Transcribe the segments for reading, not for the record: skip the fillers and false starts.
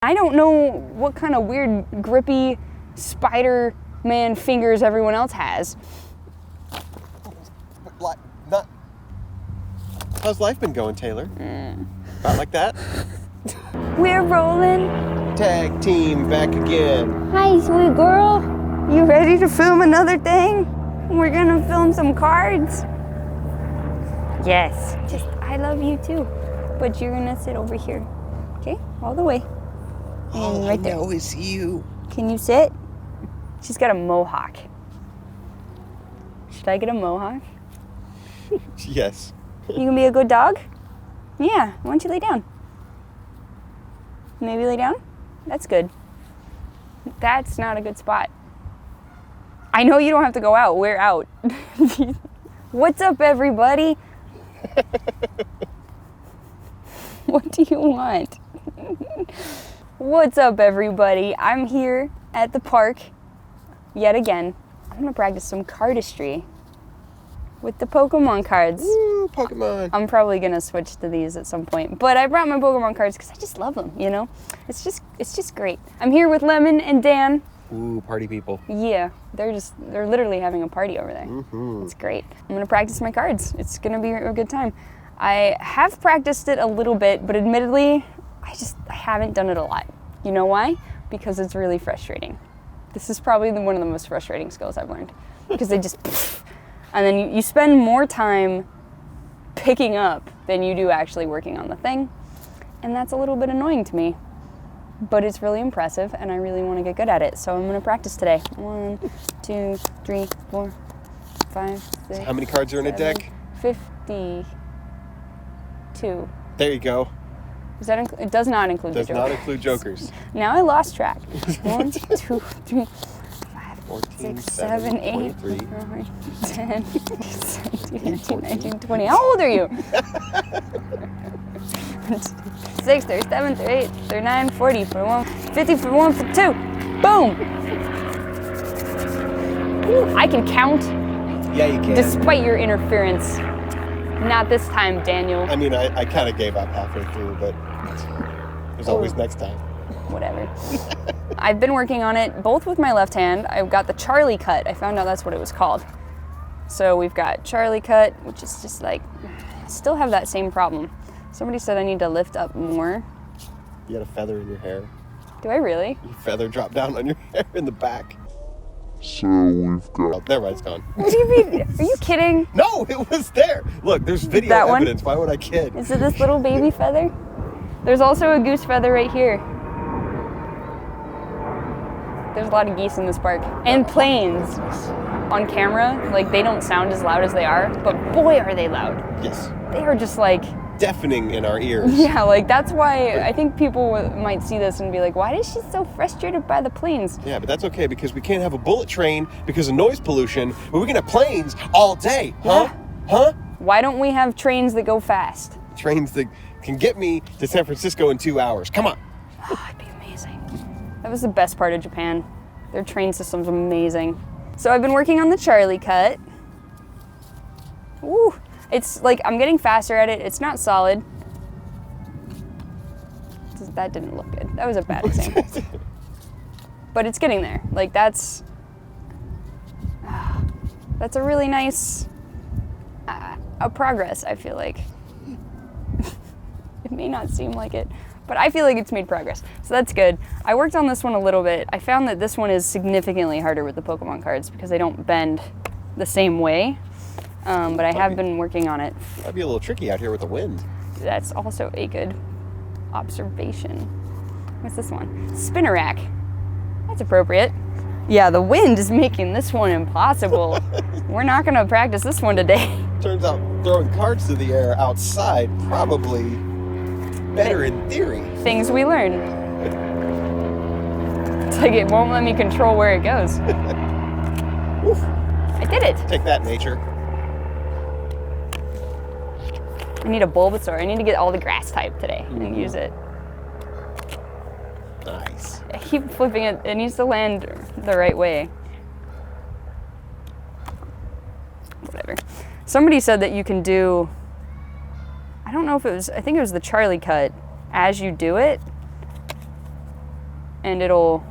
I don't know what kind of weird grippy Spider-Man fingers everyone else has. How's life been going, Taylor? About like that? We're rolling. Tag team back again. Hi, sweet girl. You ready to film another thing? We're gonna film some cards. Yes. Just, I love you too. But you're gonna sit over here. Okay? All the way. And right there. I know it's you. Can you sit? She's got a mohawk. Should I get a mohawk? Yes. You gonna be a good dog? Yeah. Why don't you lay down? Maybe lay down? That's good. That's not a good spot. I know you don't have to go out. We're out. What's up, everybody? What do you want? What's up, everybody? I'm here at the park yet again. I'm gonna practice some cardistry with the Pokemon cards. Woo, Pokemon. I'm probably gonna switch to these at some point, but I brought my Pokemon cards because I just love them, you know? It's just great. I'm here with Lemon and Dan. Ooh, party people. Yeah, they're literally having a party over there. Mm-hmm. It's great. I'm gonna practice my cards. It's gonna be a good time. I have practiced it a little bit, but admittedly, I haven't done it a lot. You know why? Because it's really frustrating. This is probably one of the most frustrating skills I've learned. Because they just, and then you spend more time picking up than you do actually working on the thing. And that's a little bit annoying to me. But it's really impressive, and I really want to get good at it. So I'm going to practice today. 1, 2, 3, 4, 5, 6. So how many cards are in a deck? 52. There you go. Does that it does not include the Does joker. not include jokers. Now I lost track. 1, 2, 3, 5, 14, 6, 7, 8, 23. 9, 10, 17, 18, 19, 20. How old are you? 6, 37, 38, 39, 40, 41, 50, 41, 52. Boom! Ooh, I can count. Yeah, you can. Despite your interference. Not this time, Daniel. I mean, I kind of gave up halfway through, but there's always next time. Whatever. I've been working on it both with my left hand. I've got the Charlie cut. I found out that's what it was called. So we've got Charlie cut, which is just like, still have that same problem. Somebody said I need to lift up more. You got a feather in your hair. Do I really? Your feather dropped down on your hair in the back. So we've got... Oh, never mind, it's gone. What do you mean? Are you kidding? No, it was there. Look, there's video That one? evidence. Why would I kid? Is it this little baby feather? There's also a goose feather right here. There's a lot of geese in this park. And planes. On camera, like, they don't sound as loud as they are, but boy are they loud. Yes. They are just like... Deafening in our ears. Yeah, like that's why I think people might see this and be like, why is she so frustrated by the planes? Yeah, but that's okay because we can't have a bullet train because of noise pollution, but we can have planes all day. Huh? Yeah. Huh? Why don't we have trains that go fast? Trains that can get me to San Francisco in 2 hours. Come on. Oh, it'd be amazing. That was the best part of Japan. Their train system's amazing. So I've been working on the Charlie cut. Ooh. It's like, I'm getting faster at it. It's not solid. That didn't look good. That was a bad example. But it's getting there. Like, that's a really nice a progress, I feel like. It may not seem like it, but I feel like it's made progress. So that's good. I worked on this one a little bit. I found that this one is significantly harder with the Pokemon cards because they don't bend the same way. But I have been working on it. Might be a little tricky out here with the wind. That's also a good observation. What's this one? Spinnerack. That's appropriate. Yeah, the wind is making this one impossible. We're not gonna practice this one today. Turns out throwing cards to the air outside probably better in theory. Things we learn. It's like it won't let me control where it goes. I did it. Take that, nature. I need a Bulbasaur. I need to get all the grass type today and use it. Nice. I keep flipping it. It needs to land the right way. Whatever. Somebody said that you can do, I don't know if it was, I think it was the Charlie cut. As you do it, and it'll,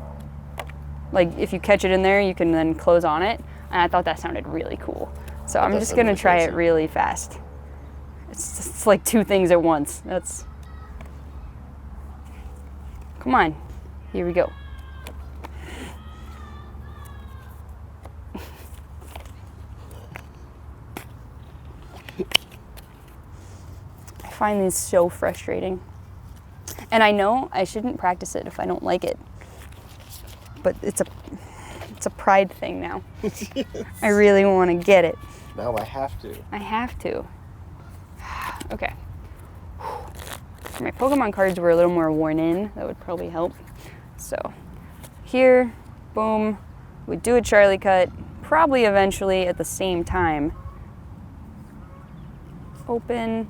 like, if you catch it in there, you can then close on it. And I thought that sounded really cool. So I'm just gonna try it really fast. It's like 2 things at once. Come on, here we go. I find these so frustrating. And I know I shouldn't practice it if I don't like it. But it's a pride thing now. I really want to get it. Now I have to. I have to. Okay. If my Pokemon cards were a little more worn in, that would probably help. So here, boom, we do a Charlie cut, probably eventually at the same time. Open.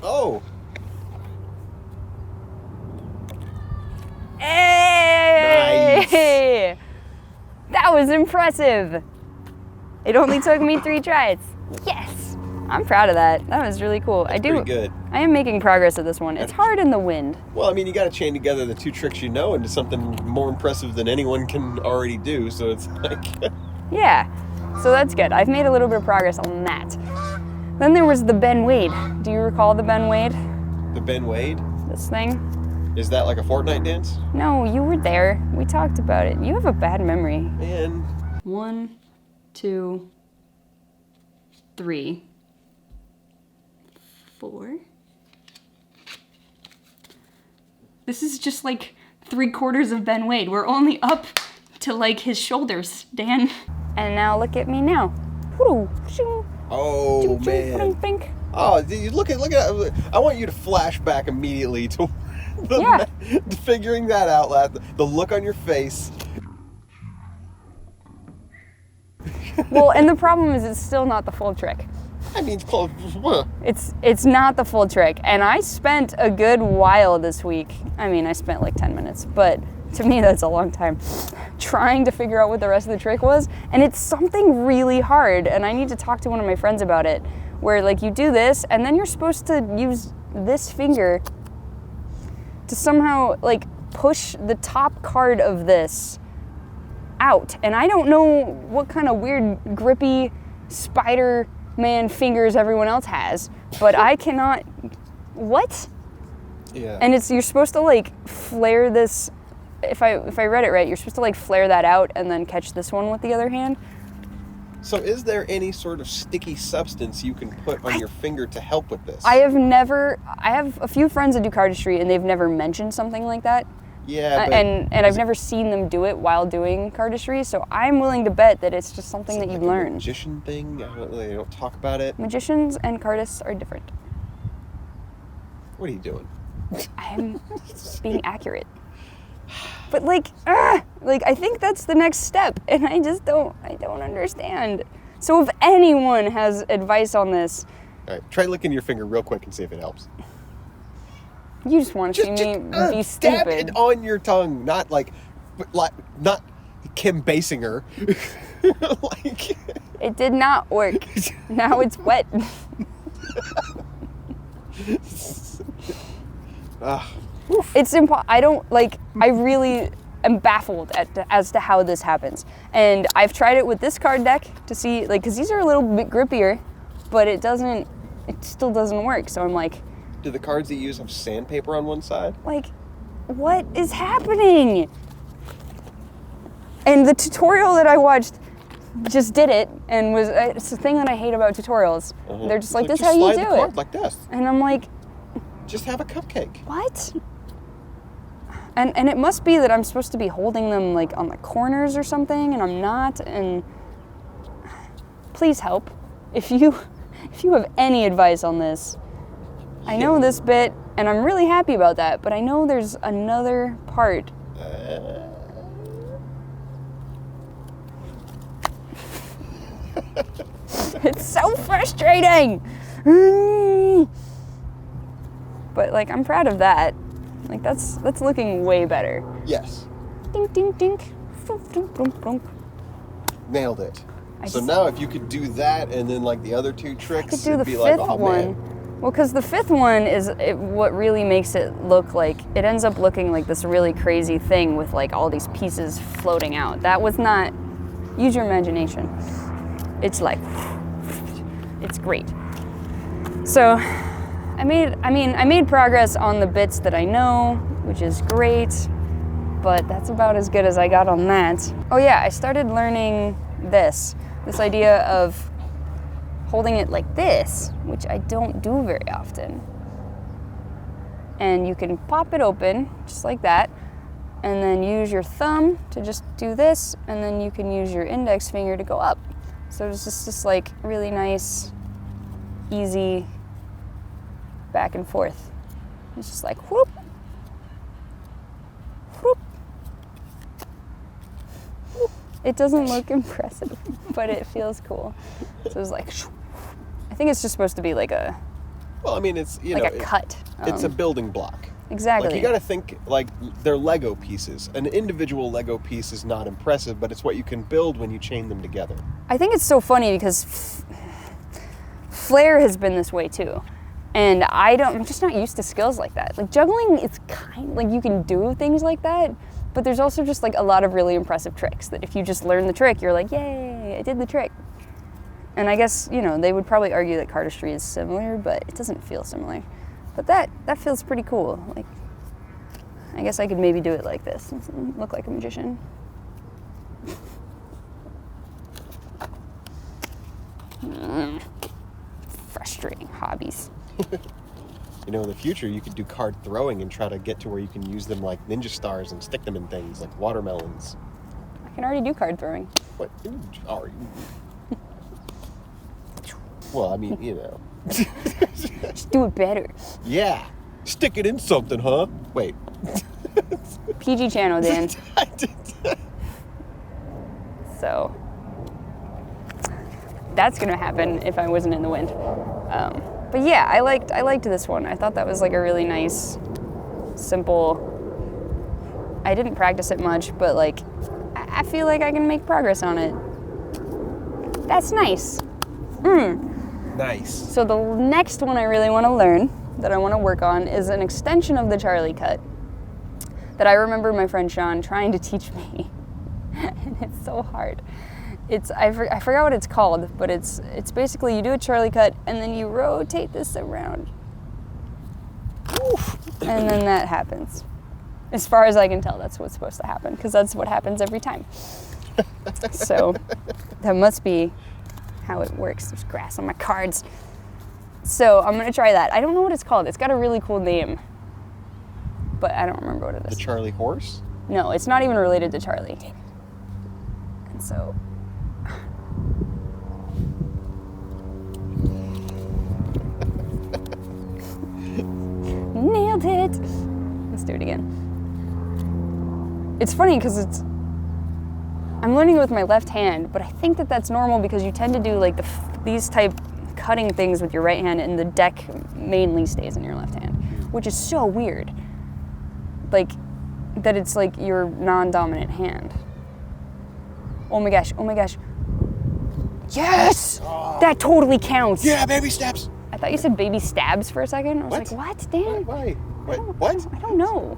Oh. Hey! Nice. That was impressive. It only took me 3 tries. Yes! I'm proud of that. That was really cool. That's pretty good. I am making progress at this one. It's hard in the wind. Well, I mean, you got to chain together the 2 tricks you know into something more impressive than anyone can already do. So it's like... Yeah. So that's good. I've made a little bit of progress on that. Then there was the Ben Wade. Do you recall the Ben Wade? The Ben Wade? This thing? Is that like a Fortnite dance? No, you were there. We talked about it. You have a bad memory. Man. 1, 2, 3, 4. This is just like 3/4 of Ben Wade. We're only up to like his shoulders, Dan. And now look at me now. Oh, man. Oh, look at I want you to flash back immediately to figuring that out, the look on your face. Well, and the problem is it's still not the full trick. I mean, it's close. It's not the full trick, and I spent a good while this week. I mean, I spent like 10 minutes, but to me that's a long time, trying to figure out what the rest of the trick was, and it's something really hard, and I need to talk to one of my friends about it, where like you do this, and then you're supposed to use this finger to somehow like push the top card of this out, and I don't know what kind of weird grippy Spider-Man fingers everyone else has, but I cannot. What? Yeah. And you're supposed to like flare this. If I read it right, you're supposed to like flare that out and then catch this one with the other hand. So is there any sort of sticky substance you can put on your finger to help with this? I have a few friends that do cardistry and they've never mentioned something like that. Yeah, but and I've never seen them do it while doing cardistry, so I'm willing to bet that it's just something that you like learn. A magician thing? They don't talk about it. Magicians and cardists are different. What are you doing? I'm being accurate. But like I think that's the next step, and I don't understand. So if anyone has advice on this, all right, try licking your finger real quick and see if it helps. You just want to see me be stab stupid. it on your tongue, not not Kim Basinger. Like it did not work. Now it's wet. It's I really am baffled as to how this happens. And I've tried it with this card deck to see, like, because these are a little bit grippier, but it still doesn't work. So I'm like, do the cards that you use have sandpaper on one side? like, what is happening? And the tutorial that I watched just did it, and it's the thing that I hate about tutorials. Uh-huh. They're just like, this is just how you slide do the card it. like this. And I'm like, just have a cupcake. what? And it must be that I'm supposed to be holding them like on the corners or something, and I'm not. And please help if you have any advice on this. I know this bit, and I'm really happy about that, but I know there's another part. It's so frustrating. But like, I'm proud of that. Like that's looking way better. Yes. Ding ding ding. Flunk, flunk, flunk, flunk. Nailed it. So now if you could do that and then like the other two tricks, I could do it'd the be fifth like, oh one. man. Well, because the fifth one is what really makes it look like, it ends up looking like this really crazy thing with like all these pieces floating out. That was not, use your imagination. It's like, it's great. So I made progress on the bits that I know, which is great, but that's about as good as I got on that. Oh yeah, I started learning this idea of holding it like this, which I don't do very often. And you can pop it open, just like that, and then use your thumb to just do this, and then you can use your index finger to go up. So it's just like really nice, easy back and forth. It's just like whoop, whoop, whoop. It doesn't look impressive, but it feels cool. So it's like, I think it's just supposed to be like a, Well, I mean, it's, you like know, a cut. it's a building block. Exactly. Like, you gotta think, like, they're Lego pieces. An individual Lego piece is not impressive, but it's what you can build when you chain them together. I think it's so funny because flair has been this way too. And I'm just not used to skills like that. Like juggling, it's like you can do things like that, but there's also just like a lot of really impressive tricks that if you just learn the trick, you're like, yay, I did the trick. And I guess, you know, they would probably argue that cardistry is similar, but it doesn't feel similar. But that feels pretty cool. Like, I guess I could maybe do it like this and look like a magician. Frustrating hobbies. You know, in the future, you could do card throwing and try to get to where you can use them like ninja stars and stick them in things like watermelons. I can already do card throwing. What are you? Well, I mean, you know. Just do it better. Yeah. Stick it in something, huh? Wait. PG channel, Dan. I did that. So that's gonna happen if I wasn't in the wind. But yeah, I liked this one. I thought that was like a really nice, simple. I didn't practice it much, but like I feel like I can make progress on it. That's nice. Nice. So the next one I really want to learn, that I want to work on, is an extension of the Charlie cut that I remember my friend Sean trying to teach me. And it's so hard. I forgot what it's called, but it's basically you do a Charlie cut and then you rotate this around. Oof. And then that happens. As far as I can tell, that's what's supposed to happen, because that's what happens every time. So that must be how it works. There's grass on my cards. So I'm gonna try that. I don't know what it's called. It's got a really cool name, but I don't remember what it is. The Charlie horse? No, it's not even related to Charlie. And so nailed it. Let's do it again. It's funny because I'm learning it with my left hand, but I think that that's normal because you tend to do like these type cutting things with your right hand, and the deck mainly stays in your left hand, which is so weird. Like that it's like your non-dominant hand. Oh my gosh, oh my gosh. Yes! Oh. That totally counts. Yeah, baby steps. I thought you said baby stabs for a second. I was What? like, what, Dan? Why? What? I don't know.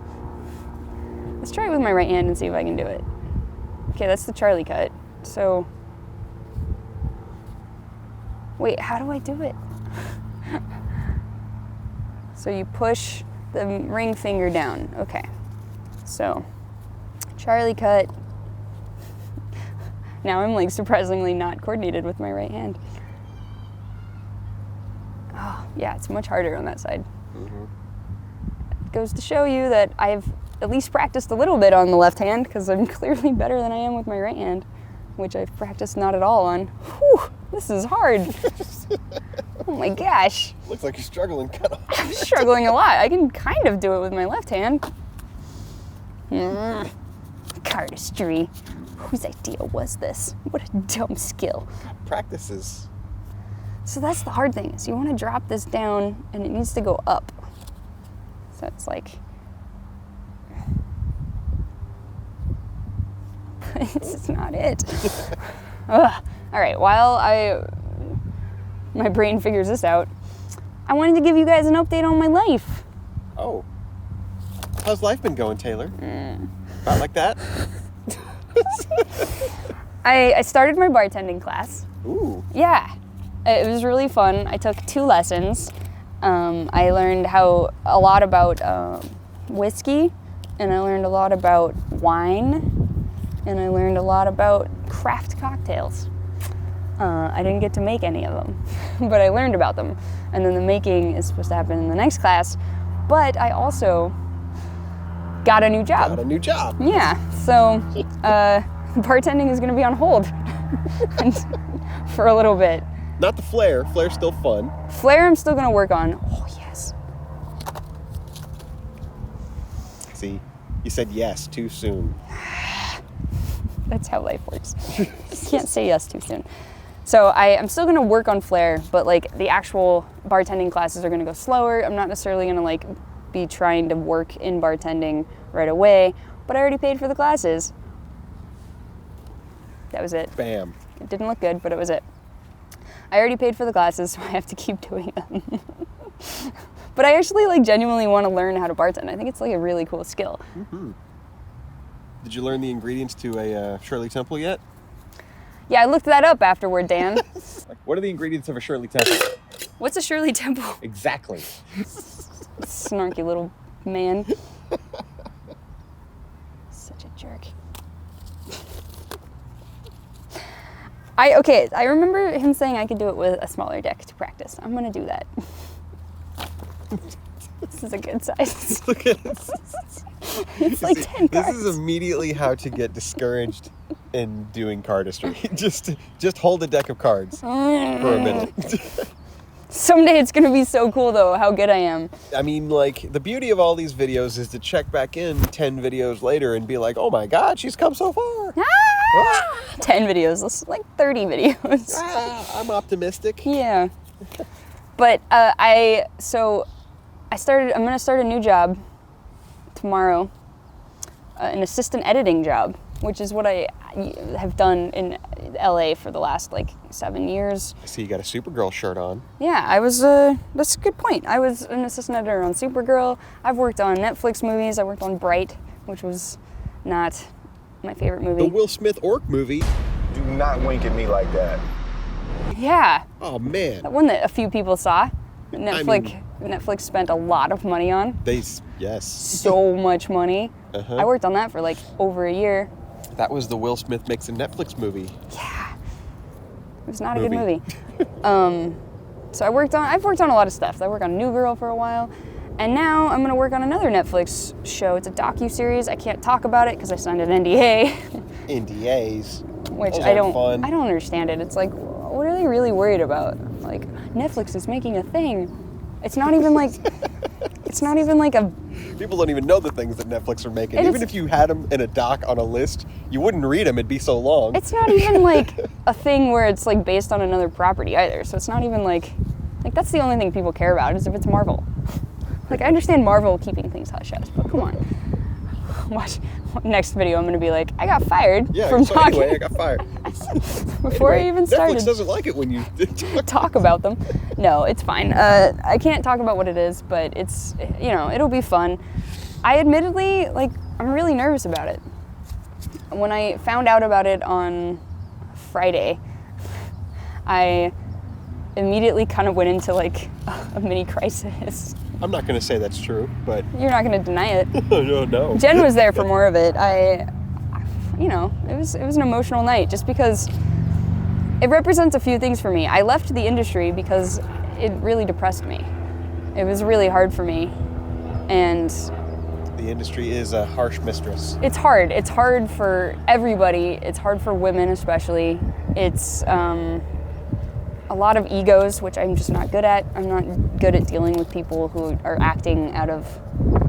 Let's try it with my right hand and see if I can do it. Okay, that's the Charlie cut. So, wait, how do I do it? So you push the ring finger down. Okay. So, Charlie cut. Now I'm like surprisingly not coordinated with my right hand. Oh, yeah, it's much harder on that side. Mm-hmm. It goes to show you that I've at least practiced a little bit on the left hand, because I'm clearly better than I am with my right hand, which I've practiced not at all on. Whew, this is hard. Oh my gosh. Looks like you're struggling kind of hard. I'm struggling a lot. I can kind of do it with my left hand. Cardistry. Whose idea was this? What a dumb skill. Practices. So that's the hard thing, is you want to drop this down and it needs to go up. So it's like, this is not it. Ugh. All right, while my brain figures this out, I wanted to give you guys an update on my life. Oh. How's life been going, Taylor? About like that? I started my bartending class. Ooh. Yeah, it was really fun. I took 2 lessons. I learned a lot about whiskey, and I learned a lot about wine, and I learned a lot about craft cocktails. I didn't get to make any of them, but I learned about them. And then the making is supposed to happen in the next class. But I also got a new job. Got a new job. Yeah, so bartending is going to be on hold for a little bit. Not the flair. Flair's still fun. Flair I'm still going to work on. Oh, yes. See, you said yes too soon. That's how life works. You can't say yes too soon. So I'm still going to work on flair, but like the actual bartending classes are going to go slower. I'm not necessarily going to like be trying to work in bartending right away, but I already paid for the classes. That was it. Bam. It didn't look good, but it was it. I already paid for the classes, so I have to keep doing them. But I actually like genuinely want to learn how to bartend. I think it's like a really cool skill. Mm-hmm. Did you learn the ingredients to a Shirley Temple yet? Yeah, I looked that up afterward, Dan. What are the ingredients of a Shirley Temple? What's a Shirley Temple? Exactly. Snarky little man. Such a jerk. I remember him saying I could do it with a smaller deck to practice. I'm gonna do that. This is a good size. Look at this. It's like 10 cards. This is immediately how to get discouraged in doing cardistry. just hold a deck of cards for a minute. Someday it's gonna be so cool though, how good I am. I mean, like, the beauty of all these videos is to check back in 10 videos later and be like, oh my God, she's come so far. Ah! 10 videos, that's like 30 videos. I'm optimistic. Yeah. But I'm gonna start a new job tomorrow, an assistant editing job, which is what I have done in LA for the last like 7 years. I see you got a Supergirl shirt on. Yeah, that's a good point. I was an assistant editor on Supergirl. I've worked on Netflix movies. I worked on Bright, which was not my favorite movie. The Will Smith Orc movie. Do not wink at me like that. Yeah. Oh, man. That one that a few people saw. Netflix spent a lot of money on. Yes. So much money. Uh-huh. I worked on that for like over a year. That was the Will Smith makes a Netflix movie. Yeah. It was not a good movie. So I've worked on a lot of stuff. I worked on New Girl for a while, and now I'm gonna work on another Netflix show. It's a docu-series. I can't talk about it because I signed an NDA. NDAs. Which Those I aren't fun. don't understand it. It's like, what are they really worried about? Like, Netflix is making a thing. It's not even like a... People don't even know the things that Netflix are making. And Even if you had them in a doc on a list, you wouldn't read them. It'd be so long. It's not even like a thing where it's like based on another property either. So it's not even like that's the only thing people care about is if it's Marvel. Like, I understand Marvel keeping things hush-hush, but come on. Watch next video. I'm going to be like, I got fired from talking. Anyway, I got fired. Before I even started. Netflix doesn't like it when you talk about them. No, it's fine. I can't talk about what it is, but it's, it'll be fun. I admittedly, I'm really nervous about it. When I found out about it on Friday, I immediately kind of went into a mini crisis. I'm not going to say that's true, but... You're not going to deny it. No. Jen was there for more of it. It was an emotional night just because it represents a few things for me. I left the industry because it really depressed me. It was really hard for me, and... The industry is a harsh mistress. It's hard. It's hard for everybody. It's hard for women especially. It's a lot of egos, which I'm just not good at. I'm not good at dealing with people who are acting out of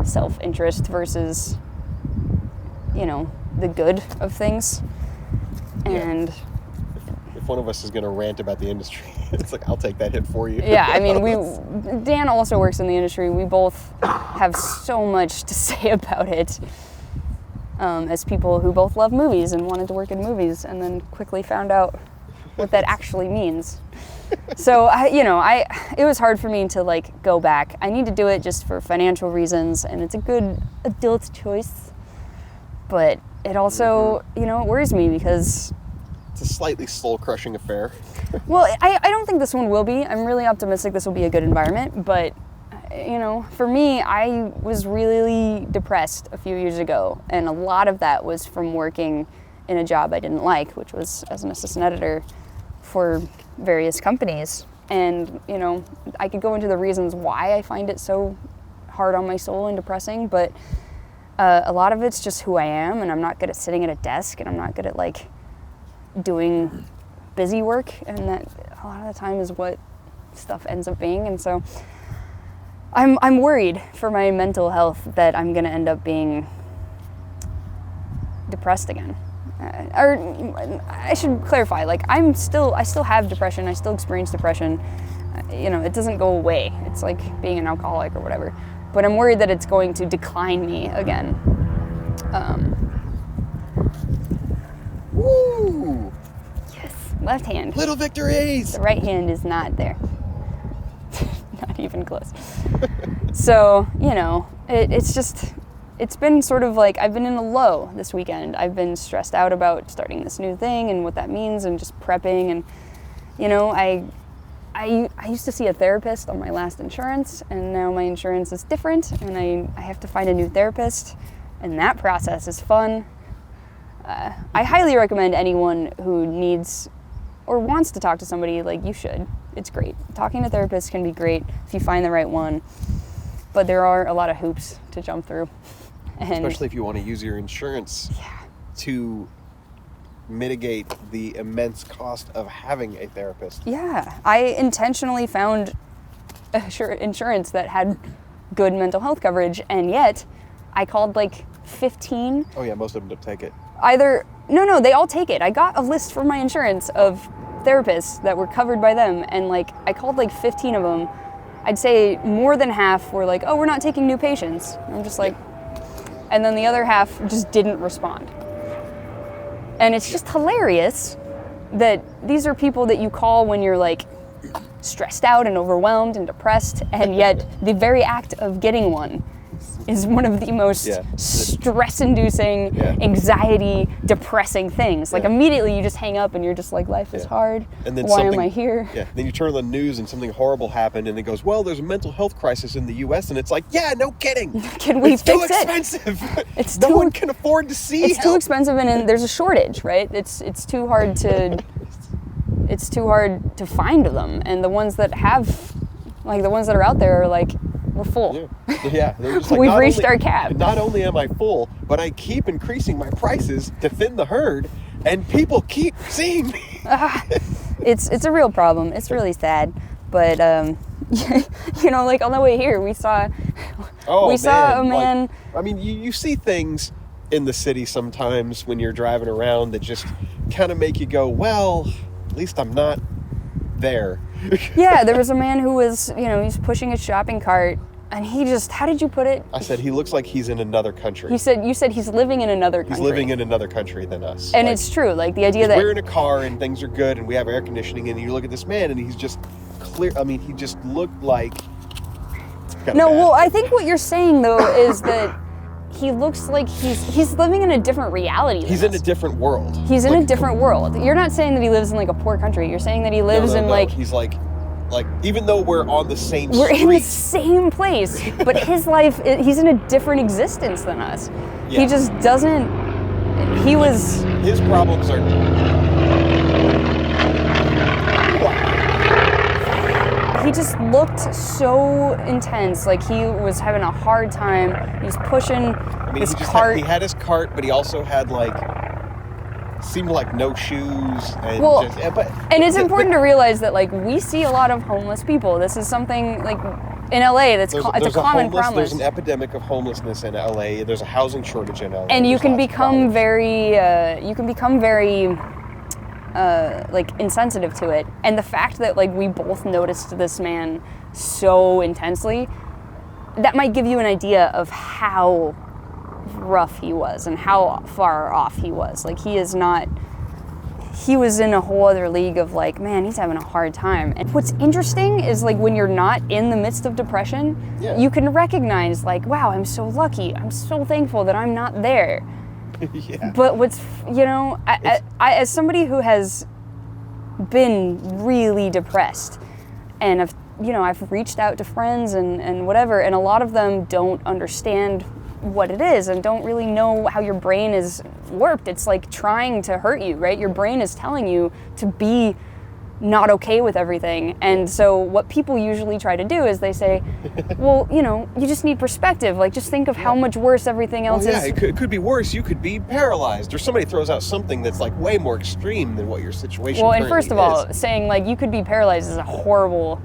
self-interest versus, the good of things. And if one of us is going to rant about the industry, it's like, I'll take that hit for you. Yeah, I mean, Dan also works in the industry. We both have so much to say about it. as people who both love movies and wanted to work in movies, and then quickly found out what that actually means. So it was hard for me to like go back. I need to do it just for financial reasons, and it's a good adult choice. But it also, it worries me because it's a slightly soul-crushing affair. Well, I don't think this one will be. I'm really optimistic this will be a good environment, but for me, I was really depressed a few years ago, and a lot of that was from working in a job I didn't like, which was as an assistant editor for various companies. And, I could go into the reasons why I find it so hard on my soul and depressing, but a lot of it's just who I am, and I'm not good at sitting at a desk, and I'm not good at, like, doing busy work, and that a lot of the time is what stuff ends up being. And so I'm worried for my mental health that I'm gonna end up being depressed again. Or I should clarify, like I still have depression, I still experience depression. It doesn't go away. It's like being an alcoholic or whatever. But I'm worried that it's going to decline me again. Woo! Yes, left hand. Little victories! The right hand is not there. Not even close. So, it's been sort of like, I've been in a low this weekend. I've been stressed out about starting this new thing and what that means and just prepping. And, I used to see a therapist on my last insurance, and now my insurance is different, and I have to find a new therapist, and that process is fun. I highly recommend anyone who needs or wants to talk to somebody, like, you should. It's great. Talking to therapists can be great if you find the right one, but there are a lot of hoops to jump through. And especially if you want to use your insurance to mitigate the immense cost of having a therapist. Yeah, I intentionally found insurance that had good mental health coverage, and yet I called like 15. Oh yeah, most of them don't take it. No, they all take it. I got a list from my insurance of therapists that were covered by them, and like I called like 15 of them. I'd say more than half were like, oh, we're not taking new patients. And I'm just like, and then the other half just didn't respond. And it's just hilarious that these are people that you call when you're like stressed out and overwhelmed and depressed, and yet the very act of getting one is one of the most stress-inducing, anxiety, depressing things. Like immediately you just hang up and you're just like, life is hard. And then why am I here? Yeah. Then you turn on the news and something horrible happened, and it goes, well, there's a mental health crisis in the U.S. And it's like, yeah, no kidding. Can we it's fix too expensive. It's no one can afford to see. It's too expensive, and there's a shortage, right? It's too hard to. It's too hard to find them, and the ones that have, like the ones that are out there are like, we're full. Yeah. They're just like, we've reached our cap. Not only am I full, but I keep increasing my prices to thin the herd, and people keep seeing me. It's a real problem. It's really sad, but like on the way here, we saw a man. Like, you see things in the city sometimes when you're driving around that just kind of make you go, well, at least I'm not there. Yeah, there was a man who was, he's pushing a shopping cart, and he just, how did you put it? I said he looks like he's in another country. You said he's living in another country. He's living in anher country than us. And it's true, like the idea that we're in a car and things are good and we have air conditioning, and you look at this man and he's just clear. He just looked like. No, well, I think what you're saying though is that he looks like he's living in a different reality. He's in a different world. He's in a different world. You're not saying that he lives in like a poor country. You're saying that he lives in like. He's like even though we're on the same street. We're in the same place, but his life, he's in a different existence than us. Yeah. He just doesn't. His problems are. He just looked so intense, like he was having a hard time. He's pushing his cart. He had his cart, but he also had seemed like no shoes. And it's important to realize that we see a lot of homeless people. This is something in LA it's a common problem. There's an epidemic of homelessness in LA. There's a housing shortage in LA. And you can become very insensitive to it. And the fact that we both noticed this man so intensely, that might give you an idea of how rough he was and how far off he was. Like, he was in a whole other league of like, man, he's having a hard time. And what's interesting is like when you're not in the midst of depression, you can recognize like, wow, I'm so lucky. I'm so thankful that I'm not there. Yeah. But what's, I, as somebody who has been really depressed and I've reached out to friends and whatever, and a lot of them don't understand what it is and don't really know how your brain is warped. It's like trying to hurt you, right? Your brain is telling you to be not okay with everything. And so what people usually try to do is they say, well, you just need perspective. Like, just think of how much worse everything else is. It could be worse. You could be paralyzed, or somebody throws out something that's like way more extreme than what your situation well, currently and first of all, saying like you could be paralyzed is a horrible.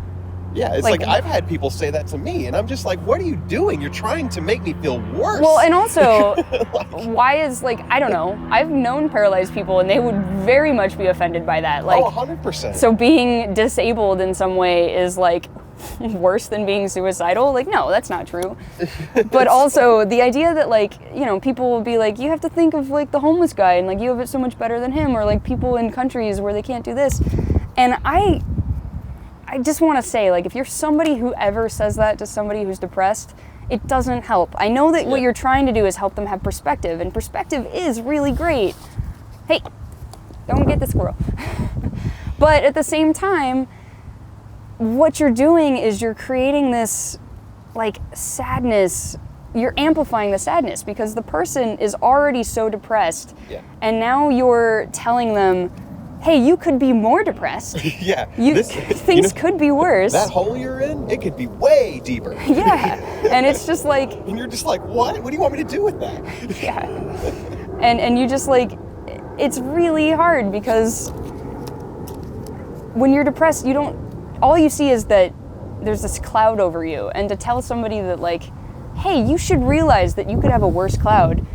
Yeah, it's like I've had people say that to me, and I'm just like, what are you doing? You're trying to make me feel worse. Well, and also, why is, like, I don't know, I've known paralyzed people, and they would very much be offended by that. Like, 100%. So being disabled in some way is, like, worse than being suicidal? Like, no, that's not true. But also, the idea that, like, people will be like, you have to think of, like, the homeless guy, and, like, you have it so much better than him, or, like, people in countries where they can't do this. And I just want to say, like, if you're somebody who ever says that to somebody who's depressed, it doesn't help. I know that what you're trying to do is help them have perspective, and perspective is really great. Hey, don't get the squirrel. But at the same time, what you're doing is you're creating this, like, sadness. You're amplifying the sadness because the person is already so depressed, and now you're telling them, hey, you could be more depressed. Things could be worse. That hole you're in, it could be way deeper. Yeah, and it's just like... And you're just like, what? What do you want me to do with that? Yeah. And you just like, it's really hard because when you're depressed, all you see is that there's this cloud over you. And to tell somebody that like, hey, you should realize that you could have a worse cloud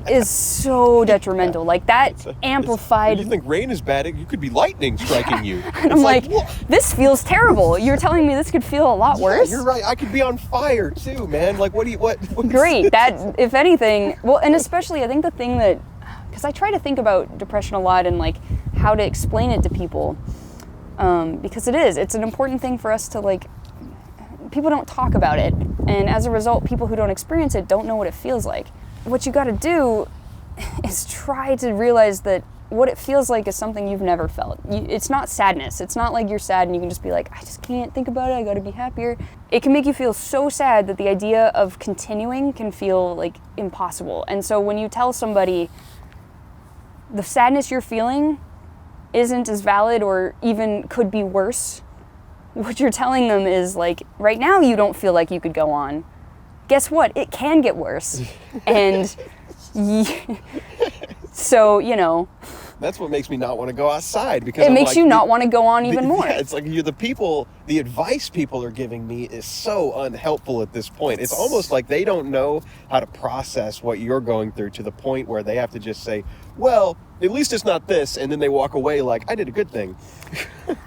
is so detrimental. Like, that amplified... You think rain is bad, you could be lightning striking you. And I'm like, this feels terrible. You're telling me this could feel a lot worse? You're right. I could be on fire too, man. Like, what? Great. That, if anything, well, and especially I think the thing that, because I try to think about depression a lot and like how to explain it to people, because it's an important thing for us to like, people don't talk about it. And as a result, people who don't experience it don't know what it feels like. What you got to do is try to realize that what it feels like is something you've never felt. It's not sadness. It's not like you're sad and you can just be like, I just can't think about it. I got to be happier. It can make you feel so sad that the idea of continuing can feel like impossible. And so when you tell somebody the sadness you're feeling isn't as valid or even could be worse, what you're telling them is like, right now you don't feel like you could go on. Guess what? It can get worse. And so, That's what makes me not want to go outside, because it makes you not want to go on even more. Yeah, it's like the advice people are giving me is so unhelpful at this point. It's almost like they don't know how to process what you're going through to the point where they have to just say, well, at least it's not this, and then they walk away like, I did a good thing.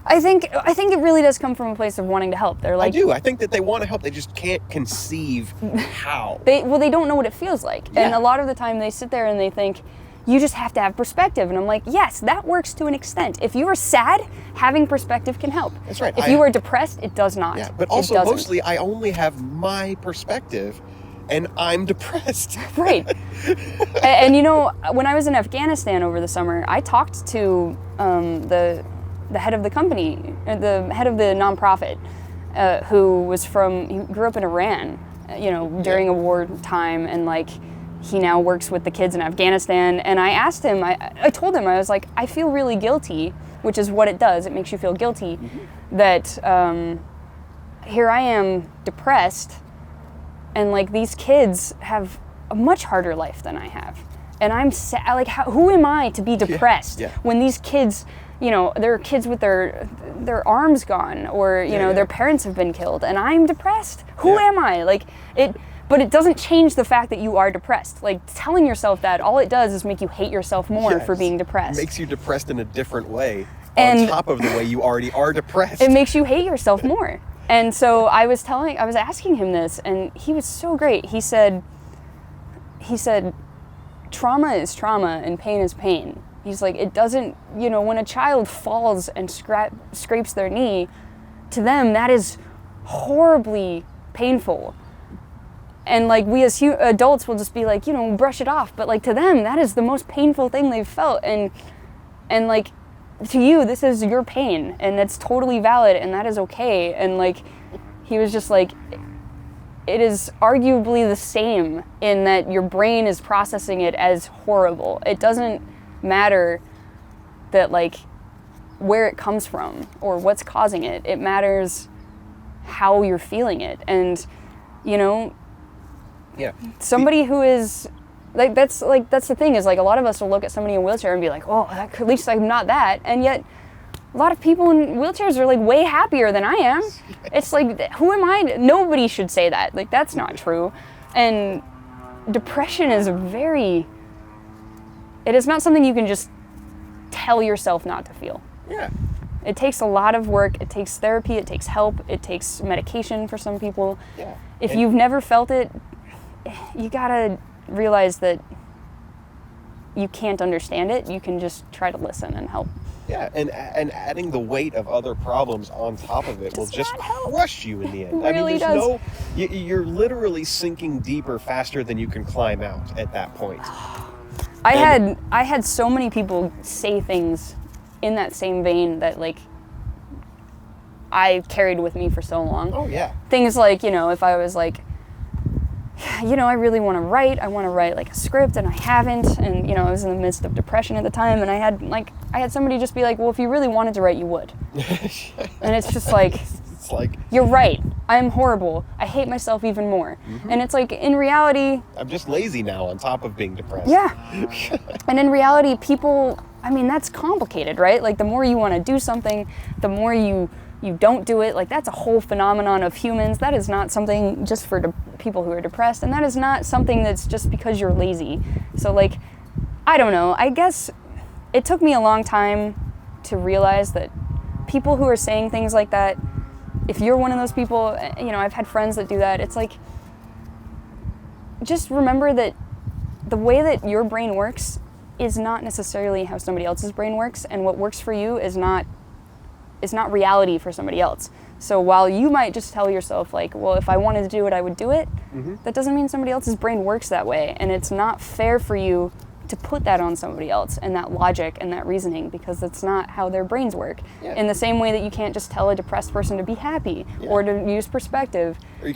I think it really does come from a place of wanting to help. They're like, I think that they want to help, they just can't conceive how. They don't know what it feels like. Yeah. And a lot of the time they sit there and they think, you just have to have perspective. And I'm like, yes, that works to an extent. If you are sad, having perspective can help. That's right. If you are depressed, it does not. Yeah, but also mostly I only have my perspective, and I'm depressed. Right. And when I was in Afghanistan over the summer, I talked to the head of the company, the head of the nonprofit, he grew up in Iran, during a war time, and like, he now works with the kids in Afghanistan. And I asked him, I told him, I was like, I feel really guilty, which is what it does. It makes you feel guilty that here I am depressed, and like, these kids have a much harder life than I have. And I'm sad. Like, who am I to be depressed when these kids, there are kids with their arms gone, or their parents have been killed, and I'm depressed. Who am I? Like, but it doesn't change the fact that you are depressed. Like, telling yourself that, all it does is make you hate yourself more for being depressed. It makes you depressed in a different way, on top of the way you already are depressed. It makes you hate yourself more. And so I was asking him this, and he was so great. He said, he said, trauma is trauma and pain is pain. He's like, it doesn't, when a child falls and scrapes their knee, to them, that is horribly painful. And like, we as adults will just be like, brush it off. But like, to them, that is the most painful thing they've felt. And like, to you, this is your pain, and that's totally valid, and that is okay. And like, he was just like, it is arguably the same in that your brain is processing it as horrible. It doesn't matter that like where it comes from or what's causing it. It matters how you're feeling it. And somebody who is that's the thing, is like, a lot of us will look at somebody in a wheelchair and be like, oh, at least I'm not that. And yet a lot of people in wheelchairs are like way happier than I am. It's like, who am I? Nobody should say that. Like, that's not true. And depression is it is not something you can just tell yourself not to feel. Yeah. It takes a lot of work. It takes therapy. It takes help. It takes medication for some people. Yeah. If you've never felt it, you gotta realize that you can't understand it. You can just try to listen and help. Yeah, and adding the weight of other problems on top of it will just crush you in the end. It really does. You're literally sinking deeper faster than you can climb out at that point. I had so many people say things in that same vein that like I carried with me for so long. Oh yeah. Things like, if I was like, I really want to write. I want to write like a script, and I haven't. And I was in the midst of depression at the time, and I had somebody just be like, well, if you really wanted to write, you would. And it's just like, it's like, you're right. I'm horrible. I hate myself even more. Mm-hmm. And it's like, in reality, I'm just lazy now on top of being depressed. Yeah. And in reality, people, that's complicated, right? Like, the more you want to do something, the more you don't do it. Like, that's a whole phenomenon of humans. That is not something just for people who are depressed, and that is not something that's just because you're lazy. So like, I don't know. I guess it took me a long time to realize that people who are saying things like that, if you're one of those people, I've had friends that do that. It's like, just remember that the way that your brain works is not necessarily how somebody else's brain works, and what works for you is not reality for somebody else. So while you might just tell yourself like, well, if I wanted to do it, I would do it, mm-hmm. That doesn't mean somebody else's brain works that way. And it's not fair for you to put that on somebody else, and that logic and that reasoning, because that's not how their brains work. Yeah. In the same way that you can't just tell a depressed person to be happy, yeah. Or to use perspective. Or you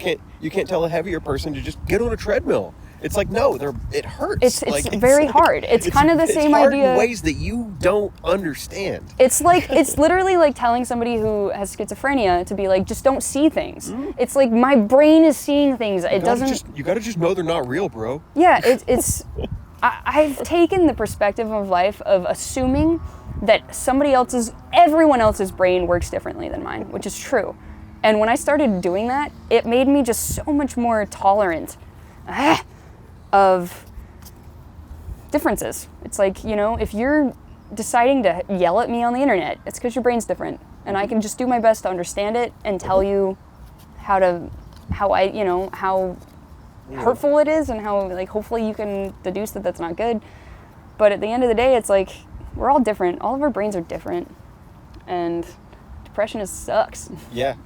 can't tell a heavier person to just get on a treadmill. It's like, no, it hurts. It's very hard. It's kind of the same hard idea. In ways that you don't understand. It's literally like telling somebody who has schizophrenia to be like, just don't see things. Mm-hmm. It's like, my brain is seeing things. You gotta just know they're not real, bro. Yeah, it's. I've taken the perspective of life of assuming that everyone else's brain works differently than mine, which is true. And when I started doing that, it made me just so much more tolerant of differences. It's like, if you're deciding to yell at me on the internet, it's because your brain's different, and I can just do my best to understand it and tell you how hurtful it is, and how like hopefully you can deduce that that's not good. But at the end of the day, it's like, we're all different. All of our brains are different, and depression sucks. Yeah.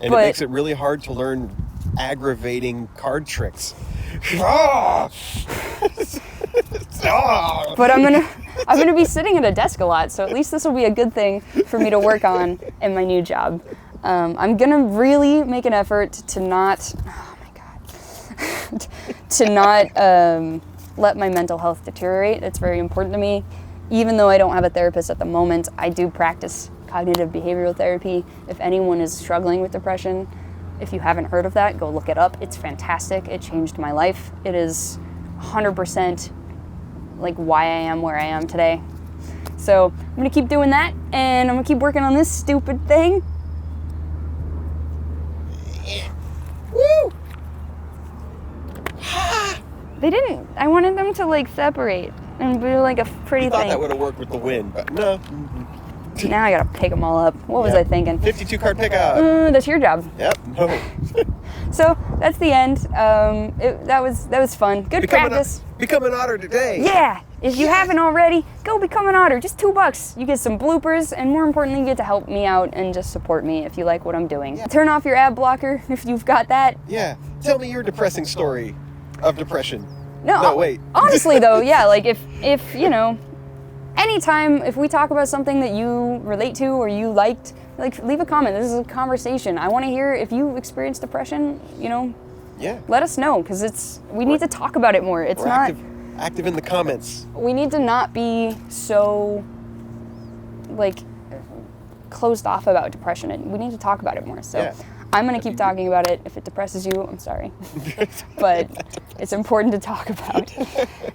And it makes it really hard to learn aggravating card tricks. But I'm gonna be sitting at a desk a lot, so at least this will be a good thing for me to work on in my new job. I'm gonna really make an effort to not, let my mental health deteriorate. It's very important to me. Even though I don't have a therapist at the moment, I do practice cognitive behavioral therapy. If anyone is struggling with depression, if you haven't heard of that, go look it up. It's fantastic. It changed my life. It is 100% like why I am where I am today. So I'm gonna keep doing that, and I'm gonna keep working on this stupid thing. Woo! I wanted them to like separate and be like a pretty thing. I thought that would have worked with the wind, but no. Now I gotta pick them all up. What was I thinking? 52 card pickup. That's your job. Yep. No. So that's the end. That was fun. Good practice. Become an otter today. Yeah. If you haven't already, go become an otter. Just $2. You get some bloopers, and more importantly, you get to help me out and just support me if you like what I'm doing. Yeah. Turn off your ad blocker if you've got that. Yeah. Tell me your depressing story of depression. No, wait. Honestly, though, yeah, like if you know, anytime if we talk about something that you relate to or you liked, like leave a comment. This is a conversation. I want to hear if you experience depression. You know. Yeah. Let us know because we need to talk about it more. It's not active in the comments. We need to not be so like closed off about depression, and we need to talk about it more. So yeah. I'm gonna keep talking about it. If it depresses you, I'm sorry, but it's important to talk about.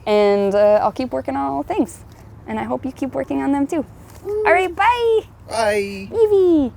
And I'll keep working on all things, and I hope you keep working on them too. All right, bye. Bye. Evie.